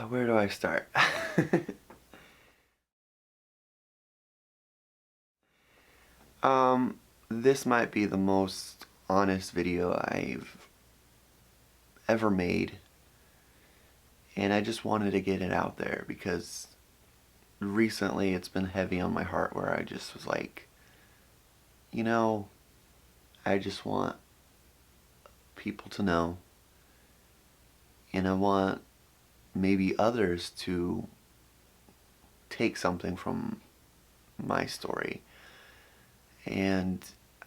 Where do I start? This might be the most honest video I've ever made, and I just wanted to get it out there because recently it's been heavy on my heart where I just was like, you know, I just want people to know, and I want maybe others to take something from my story. And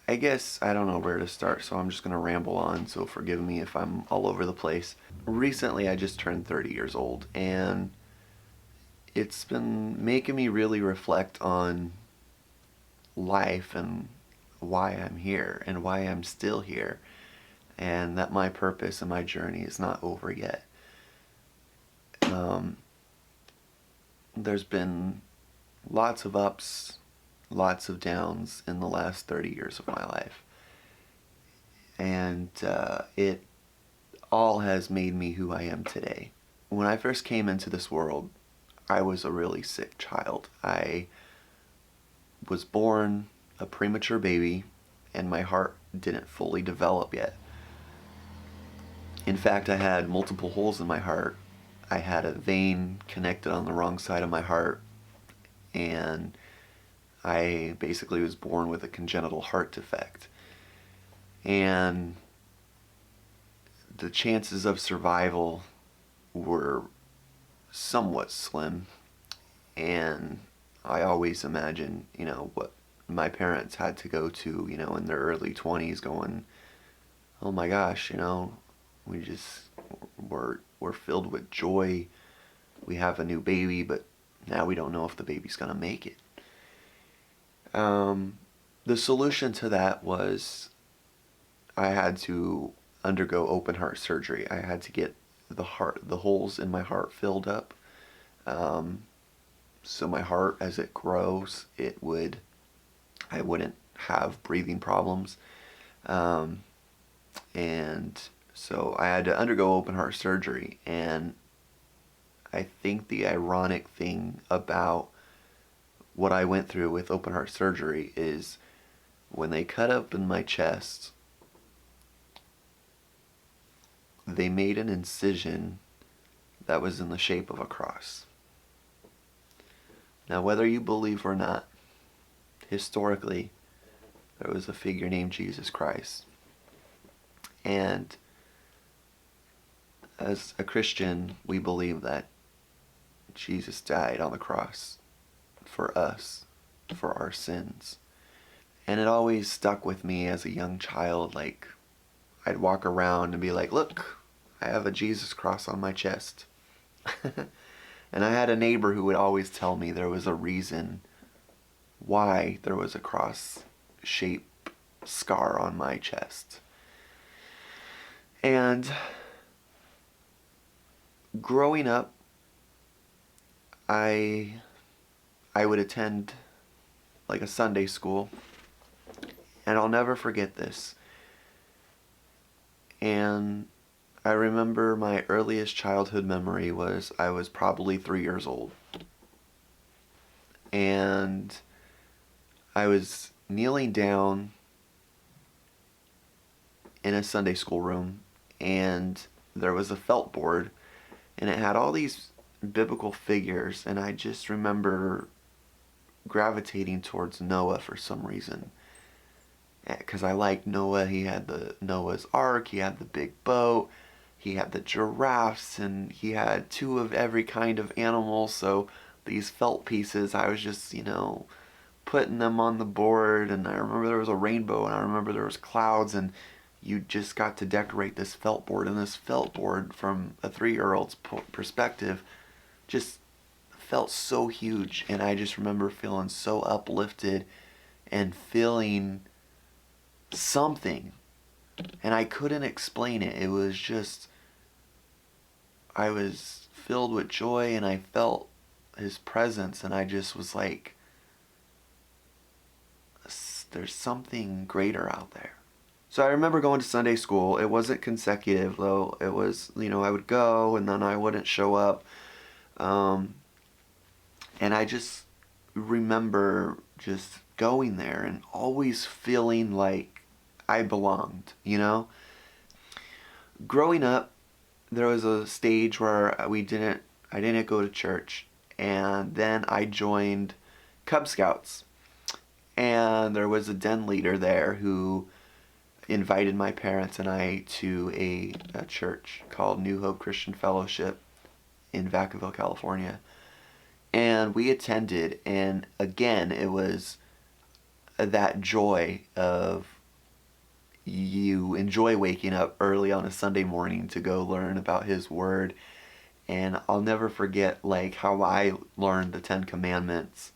I guess I don't know where to start, so I'm just gonna ramble on, so forgive me if I'm all over the place. Recently I just turned 30 years old, and it's been making me really reflect on life and why I'm here and why I'm still here, and that my purpose and my journey is not over yet. There's been lots of ups, lots of downs in the last 30 years of my life. And it all has made me who I am today. When I first came into this world, I was a really sick child. I was born a premature baby, and my heart didn't fully develop yet. In fact, I had multiple holes in my heart. I had a vein connected on the wrong side of my heart, and I basically was born with a congenital heart defect. And the chances of survival were somewhat slim. And I always imagine, what my parents had to go to, in their early 20s going, oh my gosh, we just, we're filled with joy. We have a new baby, but now we don't know if the baby's gonna make it. The solution to that was I had to undergo open heart surgery. I had to get the holes in my heart filled up. So my heart, as it grows, I wouldn't have breathing problems. And so I had to undergo open heart surgery. And I think the ironic thing about what I went through with open heart surgery is when they cut open my chest, they made an incision that was in the shape of a cross. Now, whether you believe or not, historically, there was a figure named Jesus Christ. And as a Christian, we believe that Jesus died on the cross for us, for our sins. And it always stuck with me as a young child. Like, I'd walk around and be like, look, I have a Jesus cross on my chest. And I had a neighbor who would always tell me there was a reason why there was a cross-shaped scar on my chest. And growing up, I would attend like a Sunday school, and I'll never forget this. And I remember my earliest childhood memory was I was probably 3 years old. And I was kneeling down in a Sunday school room, and there was a felt board, and it had all these biblical figures, and I just remember gravitating towards Noah for some reason. Because I liked Noah. He had the Noah's Ark, he had the big boat, he had the giraffes, and he had two of every kind of animal. So these felt pieces, I was just, putting them on the board. And I remember there was a rainbow, and I remember there was clouds, and you just got to decorate this felt board. And this felt board, from a 3-year-old's perspective, just felt so huge. And I just remember feeling so uplifted and feeling something, and I couldn't explain it. It was just, I was filled with joy, and I felt his presence, and I just was like, there's something greater out there. So I remember going to Sunday school. It wasn't consecutive though. It was, I would go and then I wouldn't show up. Um, and I just remember just going there and always feeling like I belonged, you know? Growing up, there was a stage where I didn't go to church, and then I joined Cub Scouts. And there was a den leader there who invited my parents and I to a church called New Hope Christian Fellowship in Vacaville, California. And we attended, and again, it was that joy of you enjoy waking up early on a Sunday morning to go learn about His Word. And I'll never forget like how I learned the Ten Commandments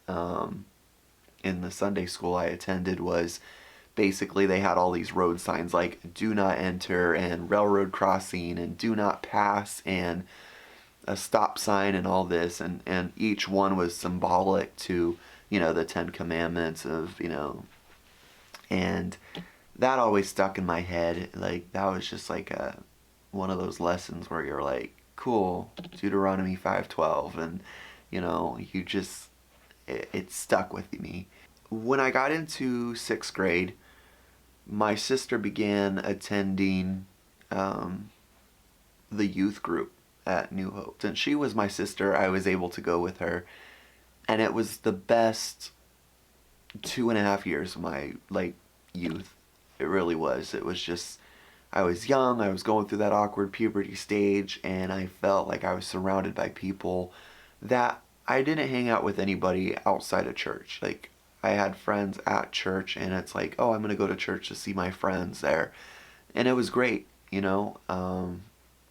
in the Sunday school I attended. Was basically they had all these road signs like do not enter and railroad crossing and do not pass and a stop sign and all this, and each one was symbolic to, the Ten Commandments of, and that always stuck in my head. Like that was just like one of those lessons where you're like, cool, Deuteronomy 5:12, and you just it stuck with me. When I got into sixth grade, my sister began attending the youth group at New Hope. Since she was my sister, I was able to go with her, and it was the best 2.5 years of my youth. It really was. It was just, I was young, I was going through that awkward puberty stage, and I felt like I was surrounded by people that I didn't hang out with anybody outside of church. Like I had friends at church, and it's like, oh, I'm gonna go to church to see my friends there, and it was great.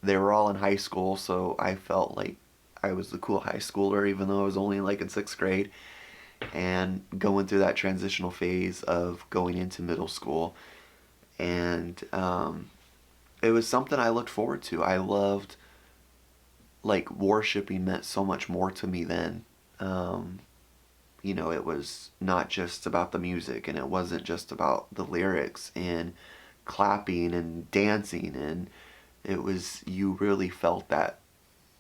They were all in high school, so I felt like I was the cool high schooler, even though I was only like in sixth grade, and going through that transitional phase of going into middle school. And it was something I looked forward to. I loved, like, worshiping meant so much more to me then. It was not just about the music, and it wasn't just about the lyrics and clapping and dancing, and it was, you really felt that,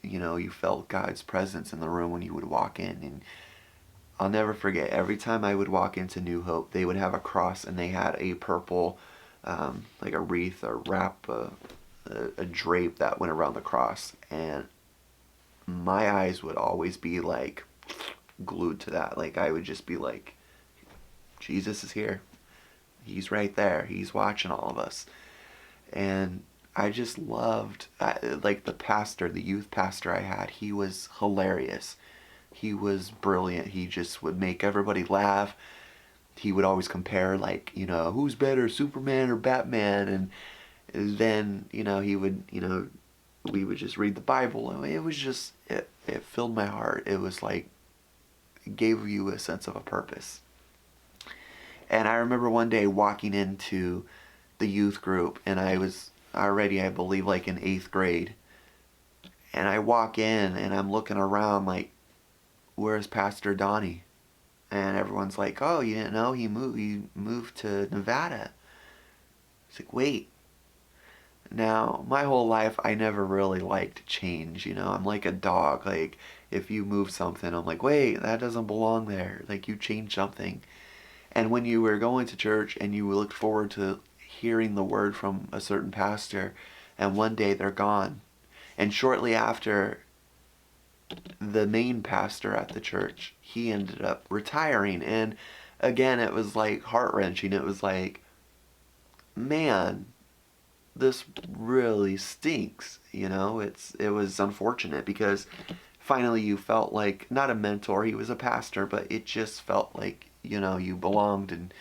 you felt God's presence in the room when you would walk in. And I'll never forget, every time I would walk into New Hope, they would have a cross, and they had a purple, like a wreath or wrap, a drape that went around the cross. And my eyes would always be like glued to that. Like I would just be like, Jesus is here. He's right there. He's watching all of us. And I just loved, like the pastor, the youth pastor I had, he was hilarious. He was brilliant. He just would make everybody laugh. He would always compare, like, who's better, Superman or Batman? And then, he would, we would just read the Bible. And it was just, it filled my heart. It was like, it gave you a sense of a purpose. And I remember one day walking into the youth group, and I was already, I believe, like in 8th grade. And I walk in, and I'm looking around like, where's Pastor Donnie? And everyone's like, oh, you didn't know he moved to Nevada. It's like, wait. Now, my whole life, I never really liked change, I'm like a dog. Like, if you move something, I'm like, wait, that doesn't belong there. Like, you changed something. And when you were going to church and you looked forward to hearing the word from a certain pastor, and one day they're gone. And shortly after, the main pastor at the church, he ended up retiring. And again, it was like heart-wrenching. It was like, man, this really stinks. It was unfortunate because finally you felt like, not a mentor, he was a pastor, but it just felt like, you belonged and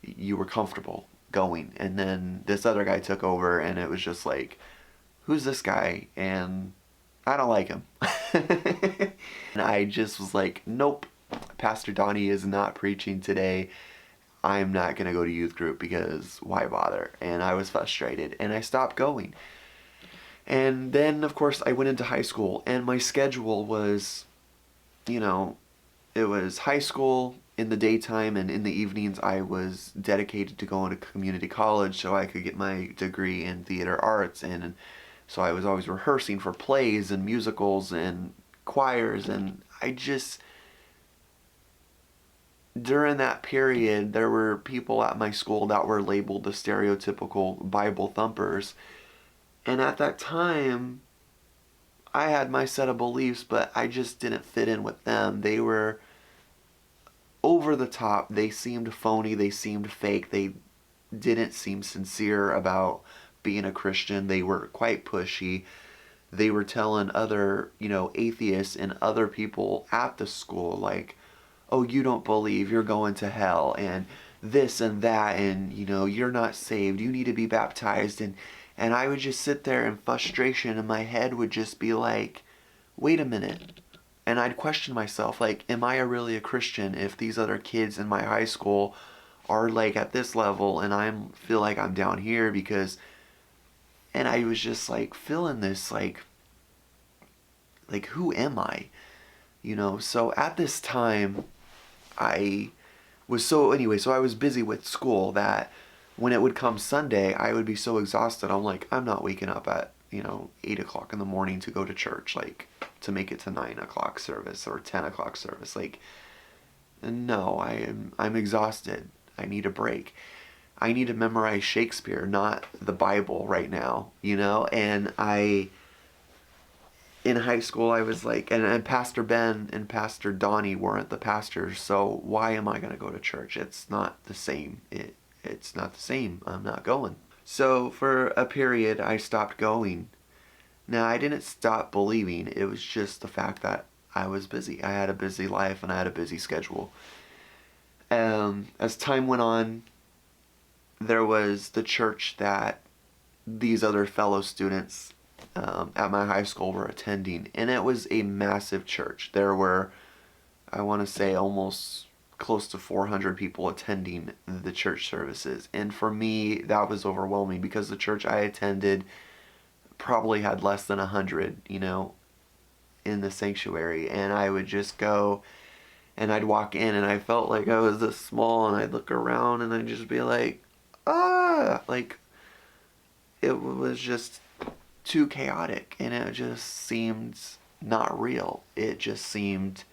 you were comfortable going. And then this other guy took over, and it was just like, who's this guy? And I don't like him. And I just was like, nope, Pastor Donnie is not preaching today. I'm not going to go to youth group because why bother? And I was frustrated, and I stopped going. And then, of course, I went into high school, and my schedule was, it was high school in the daytime, and in the evenings I was dedicated to going to community college so I could get my degree in theater arts. And so I was always rehearsing for plays and musicals and choirs, and I just, during that period, there were people at my school that were labeled the stereotypical Bible thumpers. And at that time, I had my set of beliefs, but I just didn't fit in with them. They were over the top. They seemed phony. They seemed fake. They didn't seem sincere about being a Christian. They were quite pushy. They were telling other, atheists and other people at the school, like, oh, you don't believe, you're going to hell, and this and that, and, you're not saved, you need to be baptized. And I would just sit there in frustration, and my head would just be like, wait a minute. And I'd question myself, like, am I really a Christian if these other kids in my high school are like at this level and I feel like I'm down here? Because, and I was just like feeling this like who am I? So at this time, I was so I was busy with school that when it would come Sunday, I would be so exhausted. I'm like, I'm not waking up at 8 o'clock in the morning to go to church, like to make it to 9 o'clock service or 10 o'clock service. Like, no, I'm exhausted. I need a break. I need to memorize Shakespeare, not the Bible right now, And in high school, I was like, and Pastor Ben and Pastor Donnie weren't the pastors, so why am I going to go to church? It's not the same. It's not the same. I'm not going. So for a period, I stopped going. Now, I didn't stop believing. It was just the fact that I was busy. I had a busy life and I had a busy schedule. As time went on, there was the church that these other fellow students at my high school were attending, and it was a massive church. There were, I want to say, almost close to 400 people attending the church services, and for me that was overwhelming because the church I attended probably had less than 100 in the sanctuary, and I would just go and I'd walk in and I felt like I was this small, and I'd look around and I'd just be like, like it was just too chaotic, and it just seemed not real. It just seemed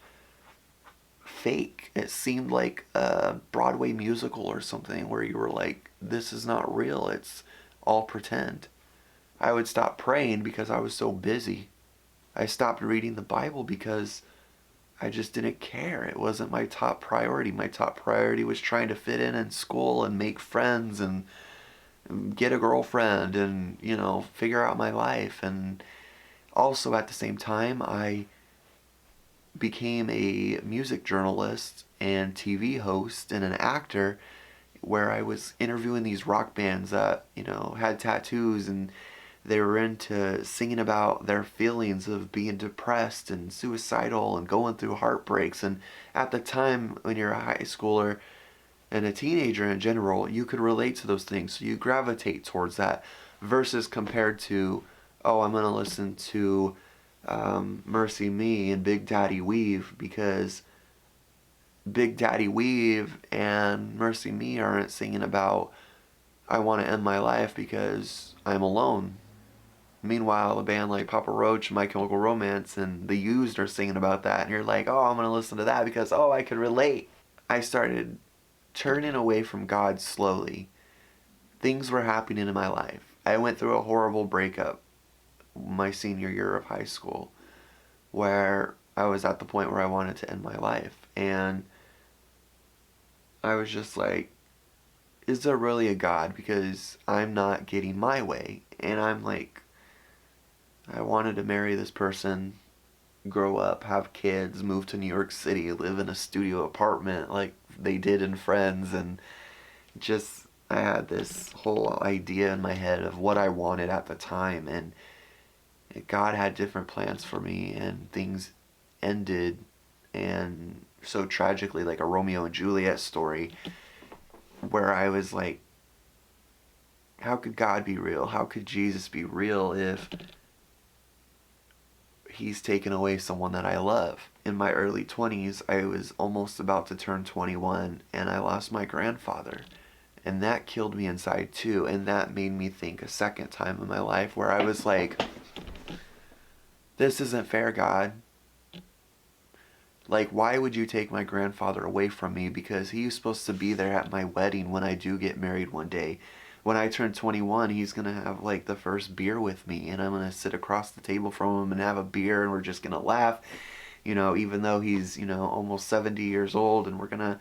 fake. It seemed like a Broadway musical or something where you were like, this is not real. It's all pretend. I would stop praying because I was so busy. I stopped reading the Bible because I just didn't care. It wasn't my top priority. My top priority was trying to fit in school and make friends and get a girlfriend and, figure out my life. And also at the same time, I became a music journalist and TV host and an actor where I was interviewing these rock bands that, had tattoos, and they were into singing about their feelings of being depressed and suicidal and going through heartbreaks. And at the time, when you're a high schooler and a teenager in general, you could relate to those things. So you gravitate towards that versus compared to, oh, I'm going to listen to Mercy Me and Big Daddy Weave because Big Daddy Weave and Mercy Me aren't singing about, I want to end my life because I'm alone. Meanwhile, a band like Papa Roach, My Chemical Romance, and The Used are singing about that, and you're like, oh, I'm going to listen to that because, oh, I could relate. I started turning away from God slowly. Things were happening in my life. I went through a horrible breakup my senior year of high school where I was at the point where I wanted to end my life. And I was just like, is there really a God? Because I'm not getting my way. And I'm like, I wanted to marry this person, grow up, have kids, move to New York City, live in a studio apartment like they did in Friends, and just I had this whole idea in my head of what I wanted at the time, and God had different plans for me, and things ended, and so tragically, like a Romeo and Juliet story, where I was like, how could God be real? How could Jesus be real if he's taken away someone that I love? In my early 20s, I was almost about to turn 21, and I lost my grandfather. And that killed me inside too, and that made me think a second time in my life where I was like, this isn't fair, God. Like, why would you take my grandfather away from me? Because he's supposed to be there at my wedding when I do get married one day. When I turn 21, he's going to have like the first beer with me, and I'm going to sit across the table from him and have a beer, and we're just going to laugh, even though he's, almost 70 years old, and we're going to.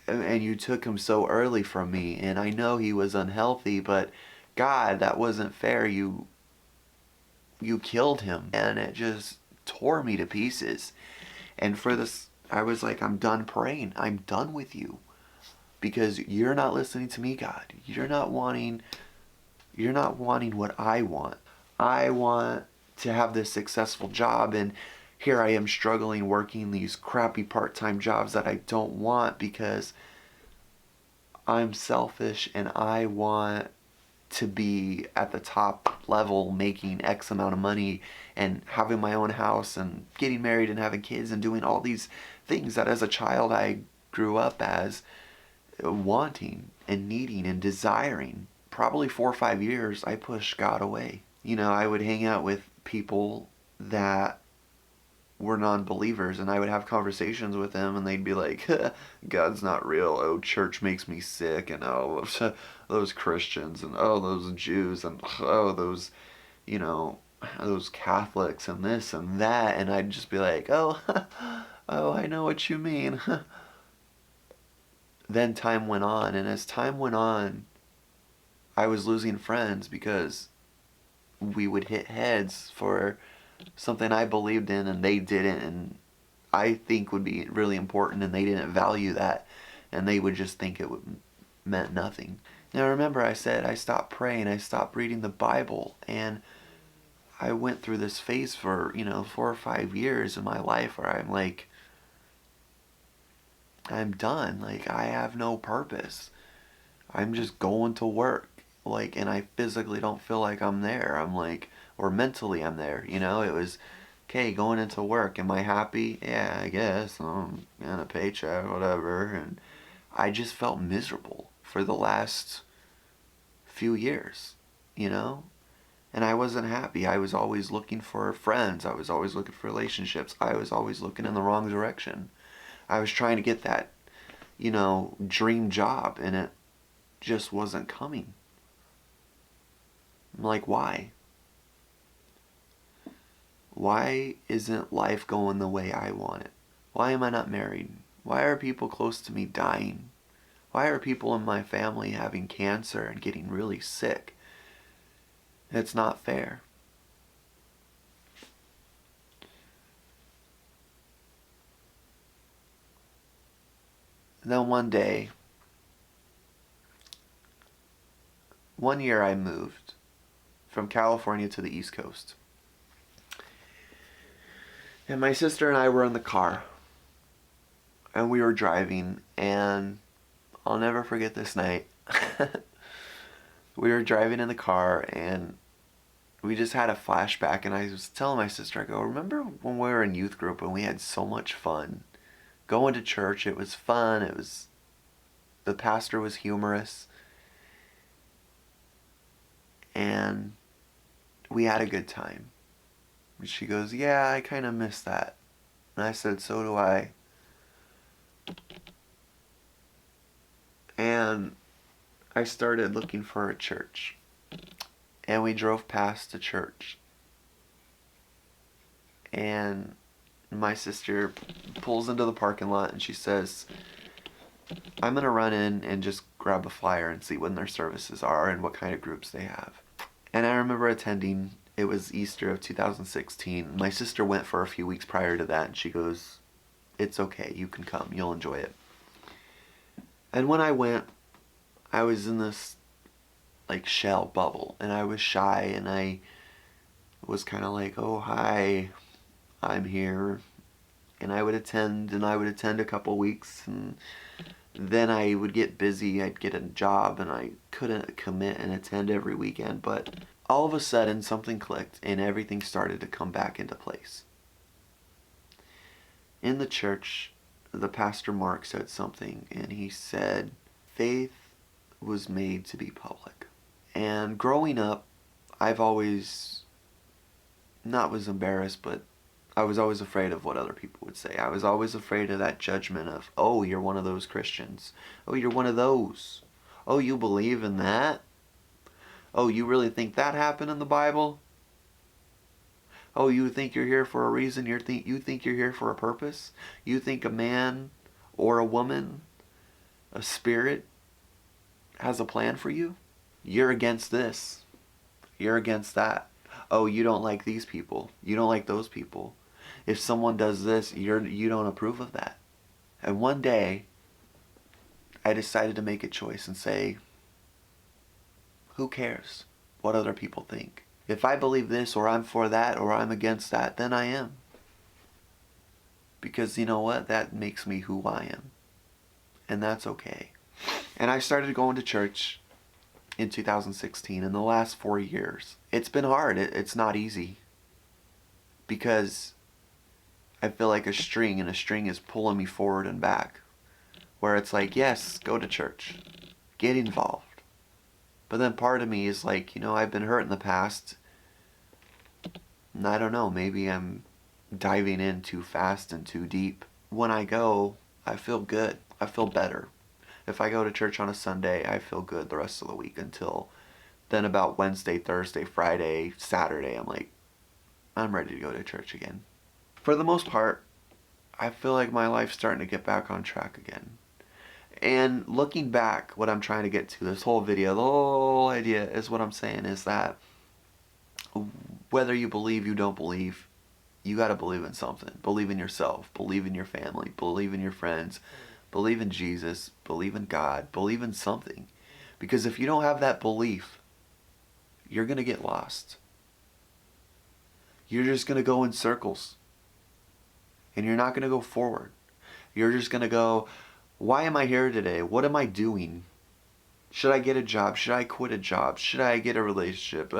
And you took him so early from me, and I know he was unhealthy, but God, that wasn't fair. You killed him, and it just tore me to pieces. And for this, I was like, I'm done praying. I'm done with you. Because you're not listening to me, God. You're not wanting what I want. I want to have this successful job, and here I am struggling working these crappy part-time jobs that I don't want because I'm selfish and I want to be at the top level making X amount of money and having my own house and getting married and having kids and doing all these things that as a child I grew up as wanting and needing and desiring. Probably 4 or 5 years I pushed God away. I would hang out with people that were non-believers, and I would have conversations with them, and they'd be like, God's not real, oh, church makes me sick, and oh, those Christians, and oh, those Jews, and oh, those Catholics, and this and that. And I'd just be like, oh, oh, I know what you mean. Then time went on, and as time went on, I was losing friends because we would hit heads for something I believed in and they didn't, and I think would be really important, and they didn't value that, and they would just think it meant nothing. Now remember, I said I stopped praying, I stopped reading the Bible, and I went through this phase for 4 or 5 years in my life where I'm like, I'm done. Like, I have no purpose. I'm just going to work. Like, and I physically don't feel like I'm there. I'm like, or mentally I'm there. It was, okay, going into work. Am I happy? Yeah, I guess. I'm getting a paycheck, whatever. And I just felt miserable for the last few years, you know? And I wasn't happy. I was always looking for friends. I was always looking for relationships. I was always looking in the wrong direction. I was trying to get that, dream job, and it just wasn't coming. I'm like, why? Why isn't life going the way I want it? Why am I not married? Why are people close to me dying? Why are people in my family having cancer and getting really sick? It's not fair. And then one year I moved from California to the East Coast. And my sister and I were in the car. And we were driving, and I'll never forget this night. We were driving in the car, and we just had a flashback, and I was telling my sister, I go, remember when we were in youth group and we had so much fun? Going to church, it was fun, the pastor was humorous, and we had a good time. And she goes, yeah, I kind of miss that. And I said, so do I. And I started looking for a church. And we drove past a church. And my sister pulls into the parking lot and she says, I'm going to run in and just grab a flyer and see when their services are and what kind of groups they have. And I remember attending. It was Easter of 2016. My sister went for a few weeks prior to that, and she goes, it's okay, you can come, you'll enjoy it. And when I went, I was in this like shell bubble, and I was shy, and I was kind of like, oh, hi, I'm here. And I would attend a couple weeks, and then I would get busy, I'd get a job, and I couldn't commit and attend every weekend. But all of a sudden something clicked and everything started to come back into place. In the church, the pastor Mark said something, and he said, faith was made to be public. And growing up, I've always, not was embarrassed, but I was always afraid of what other people would say. I was always afraid of that judgment of, oh, you're one of those Christians. Oh, you're one of those. Oh, you believe in that? Oh, you really think that happened in the Bible? Oh, you think you're here for a reason? You think you're here for a purpose? You think a man or a woman, a spirit, has a plan for you? You're against this. You're against that. Oh, you don't like these people. You don't like those people. If someone does this, you don't approve of that. And one day, I decided to make a choice and say, who cares what other people think? If I believe this, or I'm for that, or I'm against that, then I am. Because you know what? That makes me who I am. And that's okay. And I started going to church in 2016, in the last 4 years. It's been hard. It's not easy. Because I feel like a string, and a string is pulling me forward and back. Where it's like, yes, go to church. Get involved. But then part of me is like, I've been hurt in the past. And I don't know, maybe I'm diving in too fast and too deep. When I go, I feel good. I feel better. If I go to church on a Sunday, I feel good the rest of the week until then about Wednesday, Thursday, Friday, Saturday, I'm like, I'm ready to go to church again. For the most part, I feel like my life's starting to get back on track again. And looking back, what I'm trying to get to, this whole video, the whole idea is what I'm saying is that whether you believe, you don't believe, you got to believe in something. Believe in yourself. Believe in your family. Believe in your friends. Believe in Jesus. Believe in God. Believe in something. Because if you don't have that belief, you're going to get lost. You're just going to go in circles. And you're not going to go forward. You're just going to go, why am I here today? What am I doing? Should I get a job? Should I quit a job? Should I get a relationship?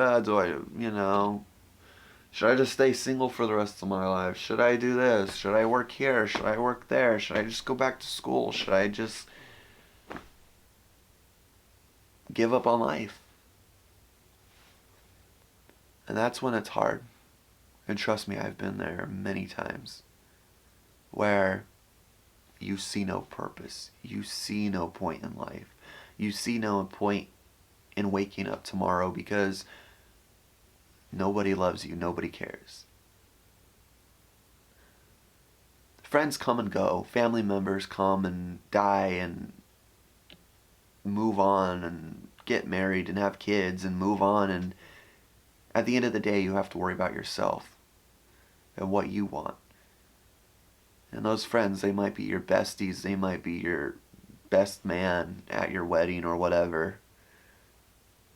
Should I just stay single for the rest of my life? Should I do this? Should I work here? Should I work there? Should I just go back to school? Should I just give up on life? And that's when it's hard. And trust me, I've been there many times. Where you see no purpose. You see no point in life. You see no point in waking up tomorrow because nobody loves you. Nobody cares. Friends come and go. Family members come and die and move on and get married and have kids and move on. And at the end of the day, you have to worry about yourself and what you want. And those friends, they might be your besties. They might be your best man at your wedding or whatever.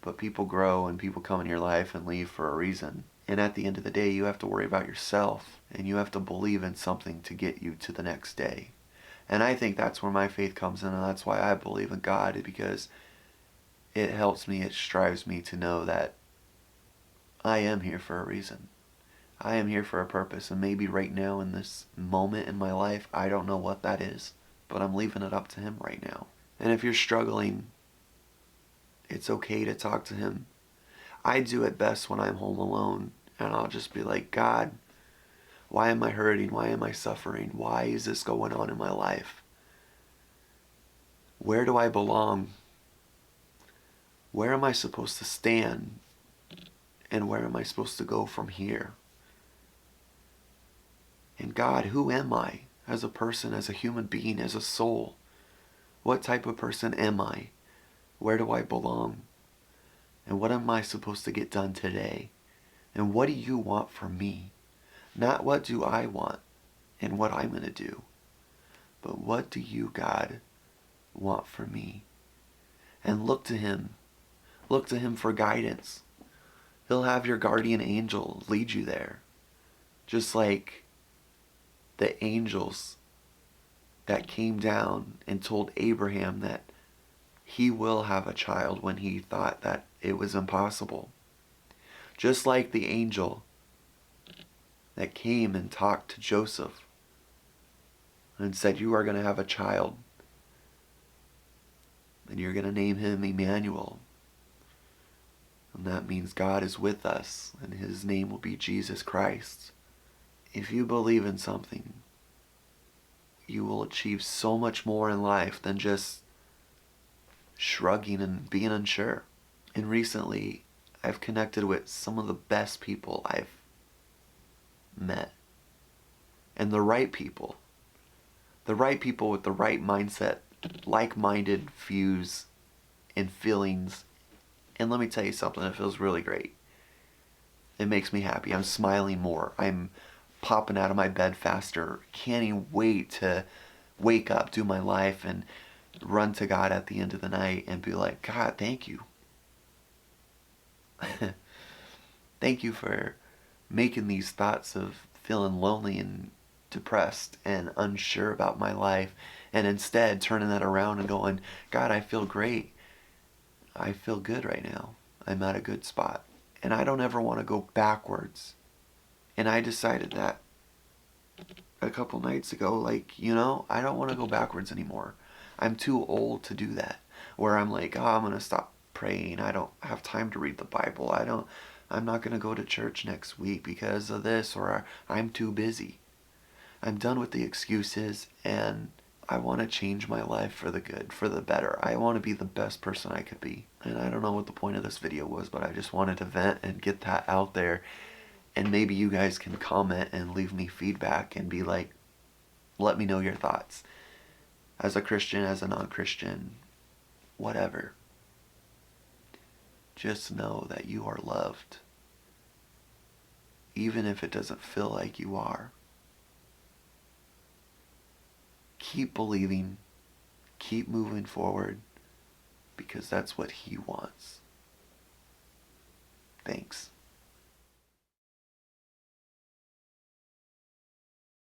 But people grow and people come in your life and leave for a reason. And at the end of the day, you have to worry about yourself. And you have to believe in something to get you to the next day. And I think that's where my faith comes in. And that's why I believe in God. Because it helps me, it strives me to know that I am here for a reason. I am here for a purpose. And maybe right now in this moment in my life, I don't know what that is. But I'm leaving it up to Him right now. And if you're struggling, it's okay to talk to Him. I do it best when I'm home alone. And I'll just be like, God, why am I hurting? Why am I suffering? Why is this going on in my life? Where do I belong? Where am I supposed to stand? And where am I supposed to go from here? And God, who am I? As a person, as a human being, as a soul? What type of person am I? Where do I belong? And what am I supposed to get done today? And what do you want from me? Not what do I want and what I'm going to do, but what do you, God, want from me? And look to Him. Look to Him for guidance. He'll have your guardian angel lead you there. Just like the angels that came down and told Abraham that he will have a child when he thought that it was impossible. Just like the angel that came and talked to Joseph and said, you are going to have a child and you're going to name him Emmanuel. And that means God is with us and His name will be Jesus Christ. if you believe in something, you will achieve so much more in life than just shrugging and being unsure. And recently, I've connected with some of the best people I've met. And the right people. The right people with the right mindset, like-minded views and feelings. And let me tell you something, it feels really great. It makes me happy. I'm smiling more. I'm popping out of my bed faster. Can't even wait to wake up, do my life, and run to God at the end of the night and be like, God, thank you. Thank you for making these thoughts of feeling lonely and depressed and unsure about my life, and instead turning that around and going, God, I feel great. I feel good right now. I'm at a good spot. And I don't ever want to go backwards. And I decided that a couple nights ago, like, I don't want to go backwards anymore. I'm too old to do that. Where I'm like, oh, I'm going to stop praying. I don't have time to read the Bible. I'm not going to go to church next week because of this, or I'm too busy. I'm done with the excuses, and I want to change my life for the good, for the better. I want to be the best person I could be. And I don't know what the point of this video was, but I just wanted to vent and get that out there. And maybe you guys can comment and leave me feedback and be like, let me know your thoughts. As a Christian, as a non-Christian, whatever. Just know that you are loved. Even if it doesn't feel like you are. Keep believing. Keep moving forward. Because that's what He wants. Thanks.